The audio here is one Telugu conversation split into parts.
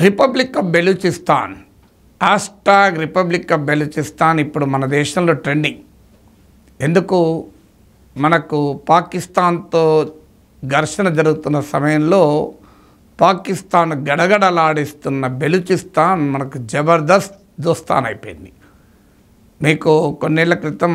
Republic of Balochistan hashtag republic of Balochistan ఇప్పుడు మన దేశంలో ట్రెండింగ్. ఎందుకు? మనకు పాకిస్తాన్తో ఘర్షణ జరుగుతున్న సమయంలో పాకిస్తాన్ గడగడలాడిస్తున్న బెలూచిస్తాన్ మనకు జబర్దస్త్ దోస్తాన్ అయిపోయింది. మీకు కొన్నేళ్ల క్రితం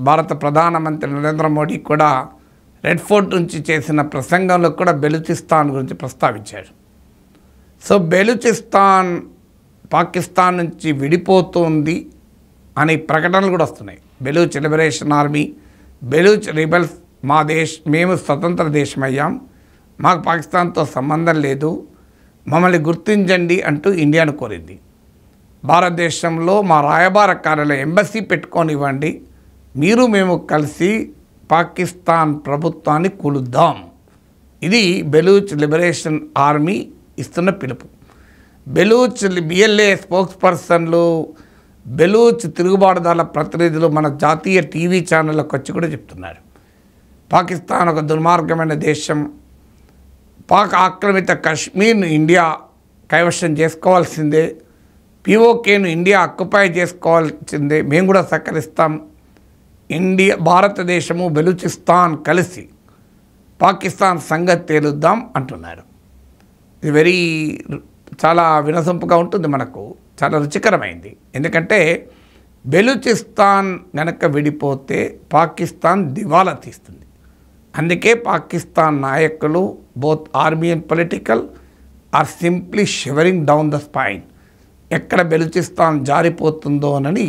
భారత ప్రధానమంత్రి నరేంద్ర మోడీ కూడా రెడ్ ఫోర్ట్ నుంచి చేసిన ప్రసంగంలో కూడా బెలూచిస్తాన్ గురించి ప్రస్తావించాడు. సో బెలూచిస్తాన్ పాకిస్తాన్ నుంచి విడిపోతుంది అనే ప్రకటనలు కూడా వస్తున్నాయి. Baloch liberation army, Baloch rebels మేము స్వతంత్ర దేశం అయ్యాం, మాకు పాకిస్తాన్తో సంబంధం లేదు, మమ్మల్ని గుర్తించండి అంటూ ఇండియాను కోరింది. భారతదేశంలో మా రాయబార కార్యాలయం ఎంబసీ పెట్టుకోనివ్వండి, మీరు మేము కలిసి పాకిస్తాన్ ప్రభుత్వాన్ని కూలుద్దాం. ఇది బెలూచ్ లిబరేషన్ ఆర్మీ ఇస్తున్న పిలుపు. బెలూచ్ బిఎల్ఏ స్పోక్స్ పర్సన్లు, బెలూచ్ తిరుగుబాటుదారుల ప్రతినిధులు మన జాతీయ టీవీ ఛానళ్ళకు వచ్చి కూడా చెప్తున్నారు, పాకిస్తాన్ ఒక దుర్మార్గమైన దేశం, పాక్ ఆక్రమిత కాశ్మీర్ను ఇండియా కైవశం చేసుకోవాల్సిందే, పీఓకేను ఇండియా అక్యుపై చేసుకోవాల్సిందే, మేము కూడా సహకరిస్తాం, భారతదేశము బెలూచిస్తాన్ కలిసి పాకిస్తాన్ సంగతి తేలుద్దాం అంటున్నారు. ఇది చాలా వినసొంపుగా ఉంటుంది, మనకు చాలా రుచికరమైంది. ఎందుకంటే బెలూచిస్తాన్ గనక విడిపోతే పాకిస్తాన్ దివాలా తీస్తుంది. అందుకే పాకిస్తాన్ నాయకులు both army and political are simply shivering down the spine. ఎక్కడ బెలూచిస్తాన్ జారిపోతుందోనని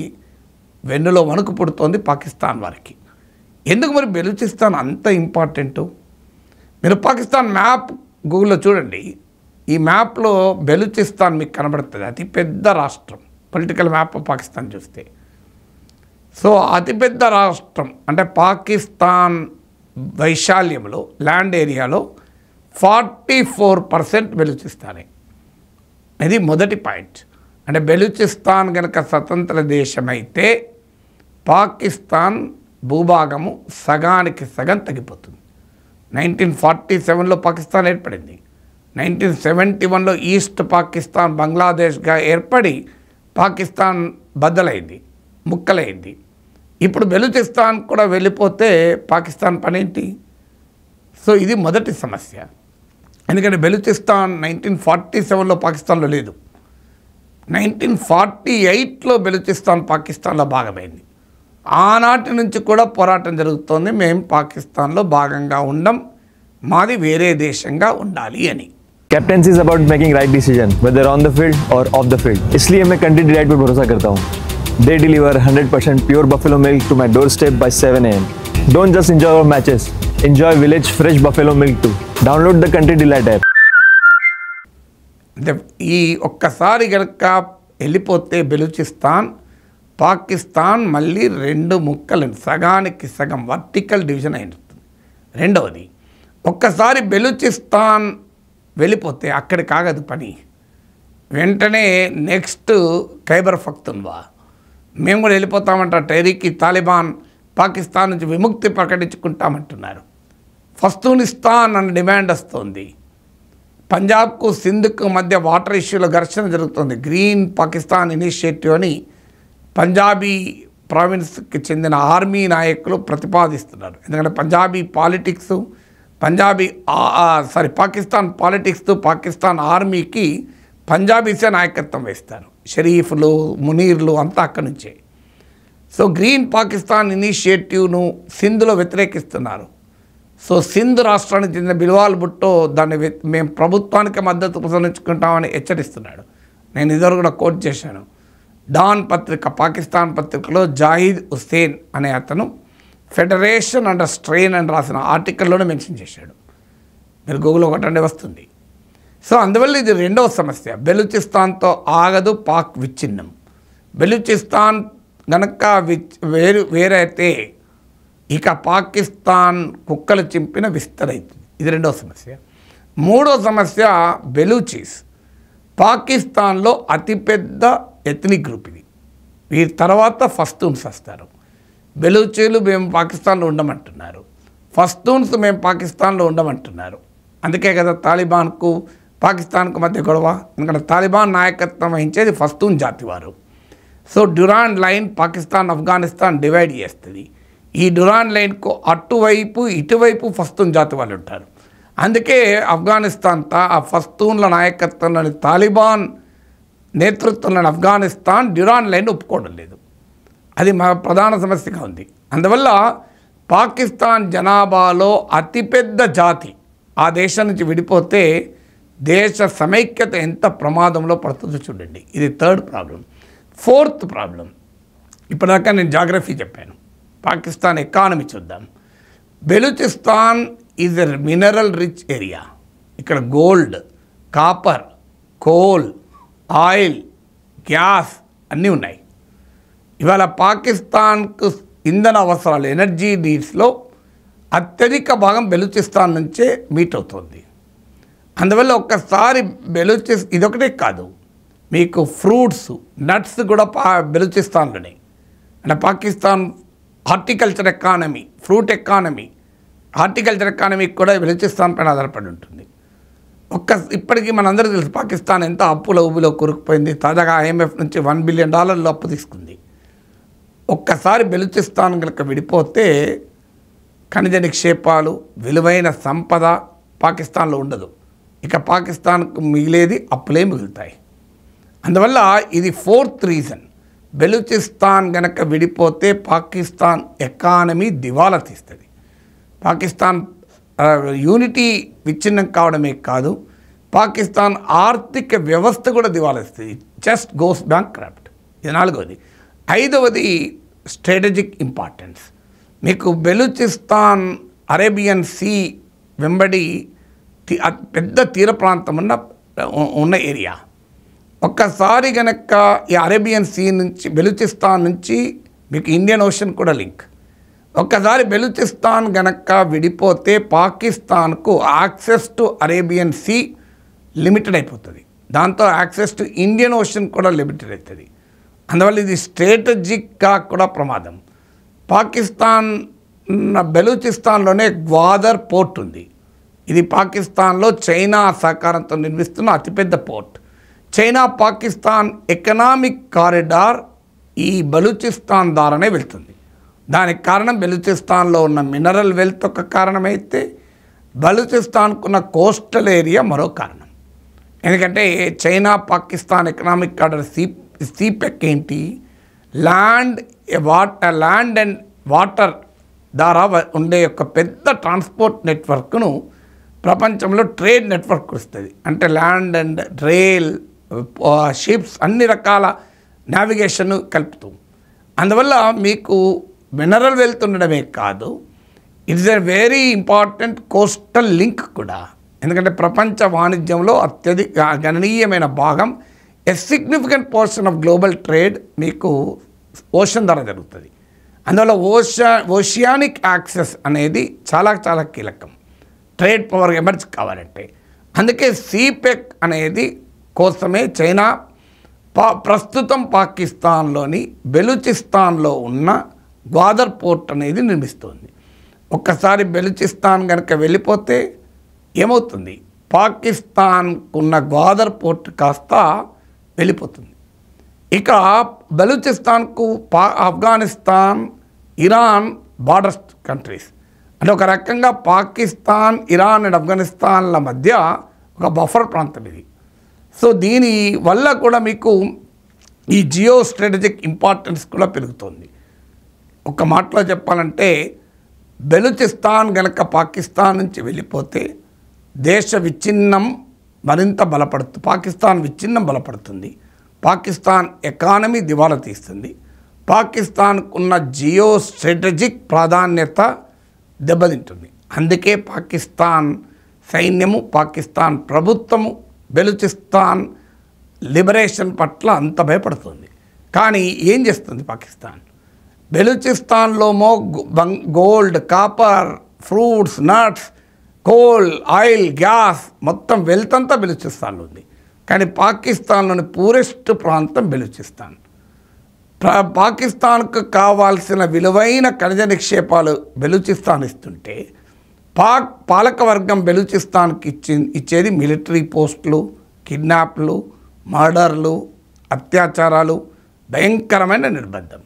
వెన్నులో వణుకు పుడుతోంది పాకిస్తాన్ వారికి. ఎందుకు మరి బెలూచిస్తాన్ అంత ఇంపార్టెంటు? మీరు పాకిస్తాన్ మ్యాప్ గూగుల్లో చూడండి, ఈ మ్యాప్లో బెలూచిస్తాన్ మీకు కనబడుతుంది. అతిపెద్ద రాష్ట్రం, పొలిటికల్ మ్యాప్ పాకిస్తాన్ చూస్తే. సో అతిపెద్ద రాష్ట్రం అంటే పాకిస్తాన్ వైశాల్యంలో, ల్యాండ్ ఏరియాలో 44% బెలూచిస్తానే. ఇది మొదటి పాయింట్. అంటే బెలూచిస్తాన్ కనుక స్వతంత్ర దేశమైతే పాకిస్తాన్ భూభాగము సగానికి సగం తగ్గిపోతుంది. 1947లో పాకిస్తాన్ ఏర్పడింది. 1971లో ఈస్ట్ పాకిస్తాన్ బంగ్లాదేశ్గా ఏర్పడి పాకిస్తాన్ బద్దలైంది, ముక్కలైంది. ఇప్పుడు బెలూచిస్తాన్ కూడా వెళ్ళిపోతే పాకిస్తాన్ పనేంటి? సో ఇది మొదటి సమస్య. ఎందుకంటే బెలూచిస్తాన్ 1947లో పాకిస్తాన్లో లేదు, 1948లో బెలూచిస్తాన్ పాకిస్తాన్లో భాగమైంది. ఆనాటి నుంచి కూడా పోరాటం జరుగుతోంది, మేము పాకిస్తాన్లో భాగంగా ఉండం, మాది వేరే దేశంగా ఉండాలి అని. Captaincy is about making right decision whether on the field और ऑफ द फील्ड. इसलिए मैं कंट्री डिलाइट पर भरोसा करता हूँ. They deliver 100% pure buffalo milk to my doorstep by 7 AM. Don't just enjoy our matches, enjoy village fresh buffalo milk too. Download the Country Delight app. ఈ ఒక్కసారి గనక వెళ్ళిపోతే బెలూచిస్తాన్, పాకిస్తాన్ మళ్ళీ రెండు ముక్కలు, సగానికి సగం వర్టికల్ డివిజన్ అయిపోతుంది. రెండవది, ఒక్కసారి బెలూచిస్తాన్ వెళ్ళిపోతే అక్కడికి ఆగదు పని. వెంటనే నెక్స్ట్ ఖైబర్ పఖ్తూన్ఖ్వా, మేము కూడా వెళ్ళిపోతామంటారు. టెహ్రీక్-ఈ తాలిబాన్ పాకిస్తాన్ నుంచి విముక్తి ప్రకటించుకుంటామంటున్నారు. పఖ్తూనిస్తాన్ అన్న డిమాండ్ వస్తుంది. పంజాబ్కు సింధ్కు మధ్య వాటర్ ఇష్యూలో ఘర్షణ జరుగుతుంది. గ్రీన్ పాకిస్తాన్ ఇనిషియేటివ్ అని పంజాబీ ప్రావిన్స్కి చెందిన ఆర్మీ నాయకులు ప్రతిపాదిస్తున్నారు. ఎందుకంటే పాకిస్తాన్ పాలిటిక్స్, పాకిస్తాన్ ఆర్మీకి పంజాబీసే నాయకత్వం వేస్తారు. షరీఫ్లు, మునీర్లు అంతా అక్కడి నుంచే. సో గ్రీన్ పాకిస్తాన్ ఇనిషియేటివ్ను సింధ్లో వ్యతిరేకిస్తున్నారు. సో సింధ్ రాష్ట్రానికి చెందిన బిల్వాల్ భుట్టో దాన్ని మేము ప్రభుత్వానికి మద్దతు ప్రసరించుకుంటామని హెచ్చరిస్తున్నాడు. నేను ఇదివరకు కూడా కోట్ చేశాను. డాన్ పత్రిక, పాకిస్తాన్ పత్రికలో జాహిద్ హుస్సేన్ అనే అతను ఫెడరేషన్ అండర్ స్ట్రెయిన్ అని రాసిన ఆర్టికల్లోనే మెన్షన్ చేశాడు. మీరు గూగుల్ ఒకటండి వస్తుంది. సో అందువల్ల ఇది రెండవ సమస్య. బెలూచిస్తాన్తో ఆగదు పాక్ విచ్ఛిన్నం. బెలూచిస్తాన్ గనక వేరైతే ఇక పాకిస్తాన్ కుక్కలు చింపిన విస్తరైతుంది. ఇది రెండవ సమస్య. మూడో సమస్య బెలూచీస్. పాకిస్తాన్లో అతిపెద్ద ఎథ్నిక్ గ్రూప్ ఇది. వీరి తర్వాత పఖ్తూన్స్ వస్తారు. బెలూచీలు మేము పాకిస్తాన్లో ఉండమంటున్నారు, పఖ్తూన్స్ మేము పాకిస్తాన్లో ఉండమంటున్నారు. అందుకే కదా తాలిబాన్కు పాకిస్తాన్కు మధ్య గొడవ, ఎందుకంటే తాలిబాన్ నాయకత్వం వహించేది పస్తూన్ జాతి వారు. So durian line Pakistan Afghanistan divide చేస్తుంది. ఈ డ్యూరాన్ లైన్కు అటువైపు ఇటువైపు పస్తూన్ జాతి వాళ్ళు ఉంటారు. అందుకే ఆఫ్ఘనిస్తాన్ ఆ పస్తూన్ల నాయకత్వంలోని తాలిబాన్ నేతృత్వంలోని ఆఫ్ఘనిస్తాన్ డ్యూరాన్ లైన్ ఒప్పుకోవడం లేదు. అది మా ప్రధాన సమస్యగా ఉంది. అందువల్ల పాకిస్తాన్ జనాభాలో అతిపెద్ద జాతి ఆ దేశం నుంచి విడిపోతే దేశ సమైక్యత ఎంత ప్రమాదంలో పడుతుందో చూడండి. ఇది థర్డ్ ప్రాబ్లం. ఫోర్త్ ప్రాబ్లం, ఇప్పటిదాకా నేను జాగ్రఫీ చెప్పాను. పాకిస్తాన్ ఎకానమీ చూద్దాం. Balochistan is a mineral rich area. ఇక్కడ gold, copper, coal, oil, gas అన్నీ ఉన్నాయి. ఇవాళ పాకిస్తాన్కు ఇంధన అవసరాలు, ఎనర్జీ నీడ్స్లో అత్యధిక భాగం బెలూచిస్తాన్ నుంచే మీట్ అవుతుంది. అందువల్ల ఒక్కసారి ఇదొకటే కాదు, మీకు ఫ్రూట్స్, నట్స్ కూడా బెలూచిస్తాన్లోనే. అంటే Pakistan horticulture economy, fruit economy, horticulture economy కూడా బెలూచిస్తాన్ పైన ఆధారపడి ఉంటుంది. ఇప్పటికీ మనందరికీ తెలుసు పాకిస్తాన్ ఎంత అప్పుల ఊబిలో కూరుకుపోయింది. తాజాగా IMF నుంచి $1 బిలియన్ అప్పు తీసుకుంది. ఒక్కసారి బెలూచిస్తాన్ కనుక విడిపోతే ఖనిజ నిక్షేపాలు, విలువైన సంపద పాకిస్తాన్లో ఉండదు. ఇక పాకిస్తాన్కు మిగిలేది అప్పులే మిగులుతాయి. అందువల్ల ఇది ఫోర్త్ రీజన్. బెలూచిస్తాన్ గనక విడిపోతే పాకిస్తాన్ ఎకానమీ దివాలా తీస్తుంది. పాకిస్తాన్ యూనిటీ విచ్ఛిన్నం కావడమే కాదు, పాకిస్తాన్ ఆర్థిక వ్యవస్థ కూడా దివాలా తీస్తుంది. Just goes bankrupt. ఇది నాలుగవది. ఐదవది స్ట్రాటజిక్ ఇంపార్టెన్స్. మీకు బెలూచిస్తాన్ అరేబియన్ సీ వెంబడి పెద్ద తీర ప్రాంతం ఉన్న ఏరియా. ఒక్కసారి గనక ఈ అరేబియన్ సీ నుంచి బెలూచిస్తాన్ నుంచి మీకు ఇండియన్ ఓషన్ కూడా లింక్. ఒక్కసారి బెలూచిస్తాన్ గనక విడిపోతే పాకిస్తాన్కు access to Arabian sea limited అయిపోతుంది. దాంతో యాక్సెస్ టు ఇండియన్ ఓషన్ కూడా లిమిటెడ్ అవుతుంది. అందువల్ల ఇది స్ట్రాటజిక్గా కూడా ప్రమాదం. పాకిస్తాన్ బెలూచిస్తాన్లోనే గ్వాదర్ పోర్ట్ ఉంది. ఇది పాకిస్తాన్లో చైనా సహకారంతో నిర్మిస్తున్న అతిపెద్ద port. China Pakistan economic corridor ఈ బలూచిస్తాన్ ద్వారానే వెళ్తుంది. దానికి కారణం బెలూచిస్తాన్లో ఉన్న మినరల్ వెల్త్ ఒక కారణమైతే బలూచిస్తాన్కున్న కోస్టల్ ఏరియా మరో కారణం. ఎందుకంటే చైనా పాకిస్తాన్ ఎకనామిక్ కారిడార్ సీపెక్ ఏంటి, ల్యాండ్ అండ్ వాటర్ ద్వారా ఉండే ఒక పెద్ద ట్రాన్స్పోర్ట్ నెట్వర్క్ను ప్రపంచంలో ట్రేడ్ నెట్వర్క్ వస్తుంది. అంటే ల్యాండ్ అండ్ రైల్, షిప్స్, అన్ని రకాల నావిగేషన్ కలుపుతూ. అందువల్ల మీకు మినరల్ వెల్త్ ఉండడమే కాదు, it's a very important coastal link కూడా. ఎందుకంటే ప్రపంచ వాణిజ్యంలో అత్యధిక గణనీయమైన భాగం, a significant portion of global trade మీకు ఓషన్ ద్వారా జరుగుతుంది. అందువల్ల ఓషియానిక్ యాక్సెస్ అనేది చాలా చాలా కీలకం ట్రేడ్ పవర్ ఎమర్జ్ కావాలంటే. అందుకే సీపెక్ అనేది కోసమే చైనా ప్రస్తుతం పాకిస్తాన్లోని బెలూచిస్తాన్లో ఉన్న గ్వాదర్ పోర్ట్ అనేది నిర్మిస్తుంది. ఒక్కసారి బెలూచిస్తాన్ కనుక వెళ్ళిపోతే ఏమవుతుంది, పాకిస్తాన్కున్న గ్వాదర్ పోర్ట్ కాస్త వెళ్ళిపోతుంది. ఇక బెలూచిస్తాన్కు ఆఫ్ఘనిస్తాన్, ఇరాన్ బార్డర్ కంట్రీస్. అంటే ఒక రకంగా పాకిస్తాన్, ఇరాన్ అండ్ ఆఫ్ఘనిస్తాన్ల మధ్య ఒక బఫర్ ప్రాంతం ఇది. సో దీని వల్ల కూడా మీకు ఈ జియో స్ట్రాటజిక్ ఇంపార్టెన్స్ కూడా పెరుగుతుంది. ఒక మాటలో చెప్పాలంటే బెలూచిస్తాన్ గనక పాకిస్తాన్ నుంచి వెళ్ళిపోతే దేశ విచ్ఛిన్నం మరింత బలపడుతుంది. పాకిస్తాన్ విచ్ఛిన్నం బలపడుతుంది. పాకిస్తాన్ ఎకానమీ దివాలా తీస్తుంది. పాకిస్తాన్కున్న జియో స్ట్రాటజిక్ ప్రాధాన్యత దెబ్బతింటుంది. అందుకే పాకిస్తాన్ సైన్యము, పాకిస్తాన్ ప్రభుత్వము బెలూచిస్తాన్ లిబరేషన్ పట్ల అంత భయపడుతుంది. కానీ ఏం చేస్తుంది పాకిస్తాన్? బెలూచిస్తాన్లోమో gold, copper, fruits, nuts, coal, oil, gas మొత్తం వెల్త్ అంతా బెలూచిస్తాన్లో ఉంది. కానీ పాకిస్తాన్లోని పూరెస్ట్ ప్రాంతం బెలూచిస్తాన్. పాకిస్తాన్కు కావాల్సిన విలువైన ఖనిజ నిక్షేపాలు బెలూచిస్తాన్ ఇస్తుంటే పాలకవర్గం బెలూచిస్తాన్కి ఇచ్చేది మిలిటరీ పోస్టులు, కిడ్నాప్లు, మర్డర్లు, అత్యాచారాలు, భయంకరమైన నిర్బంధం.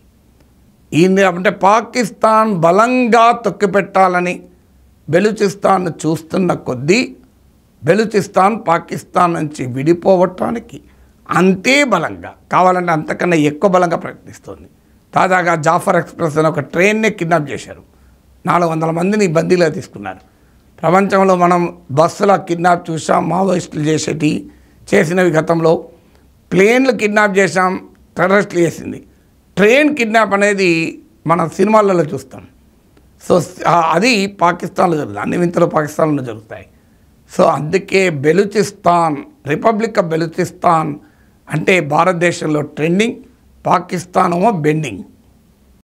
అంటే పాకిస్తాన్ బలంగా తొక్కిపెట్టాలని బెలూచిస్తాన్ చూస్తున్న కొద్దీ బెలూచిస్తాన్ పాకిస్తాన్ నుంచి విడిపోవటానికి అంతే బలంగా, కావాలంటే అంతకన్నా ఎక్కువ బలంగా ప్రయత్నిస్తుంది. తాజాగా జాఫర్ ఎక్స్ప్రెస్ అని ఒక ట్రైన్నే కిడ్నాప్ చేశారు. 400 మందిని బందీలో తీసుకున్నారు. ప్రపంచంలో మనం బస్సుల కిడ్నాప్ చూసాం, మావోయిస్టులు చేసినవి గతంలో. ప్లేన్లు కిడ్నాప్ చేసాం, టెర్రరిస్టులు చేసింది. ట్రైన్ కిడ్నాప్ అనేది మన సినిమాలలో చూస్తాం. సో అది పాకిస్తాన్లో జరుగుతుంది, అన్ని వింతలు పాకిస్తాన్లో జరుగుతాయి. సో అందుకే బెలూచిస్తాన్, రిపబ్లిక్ ఆఫ్ బెలూచిస్తాన్ అంటే భారతదేశంలో ట్రెండింగ్, పాకిస్తాన్ ఏమో బెండింగ్.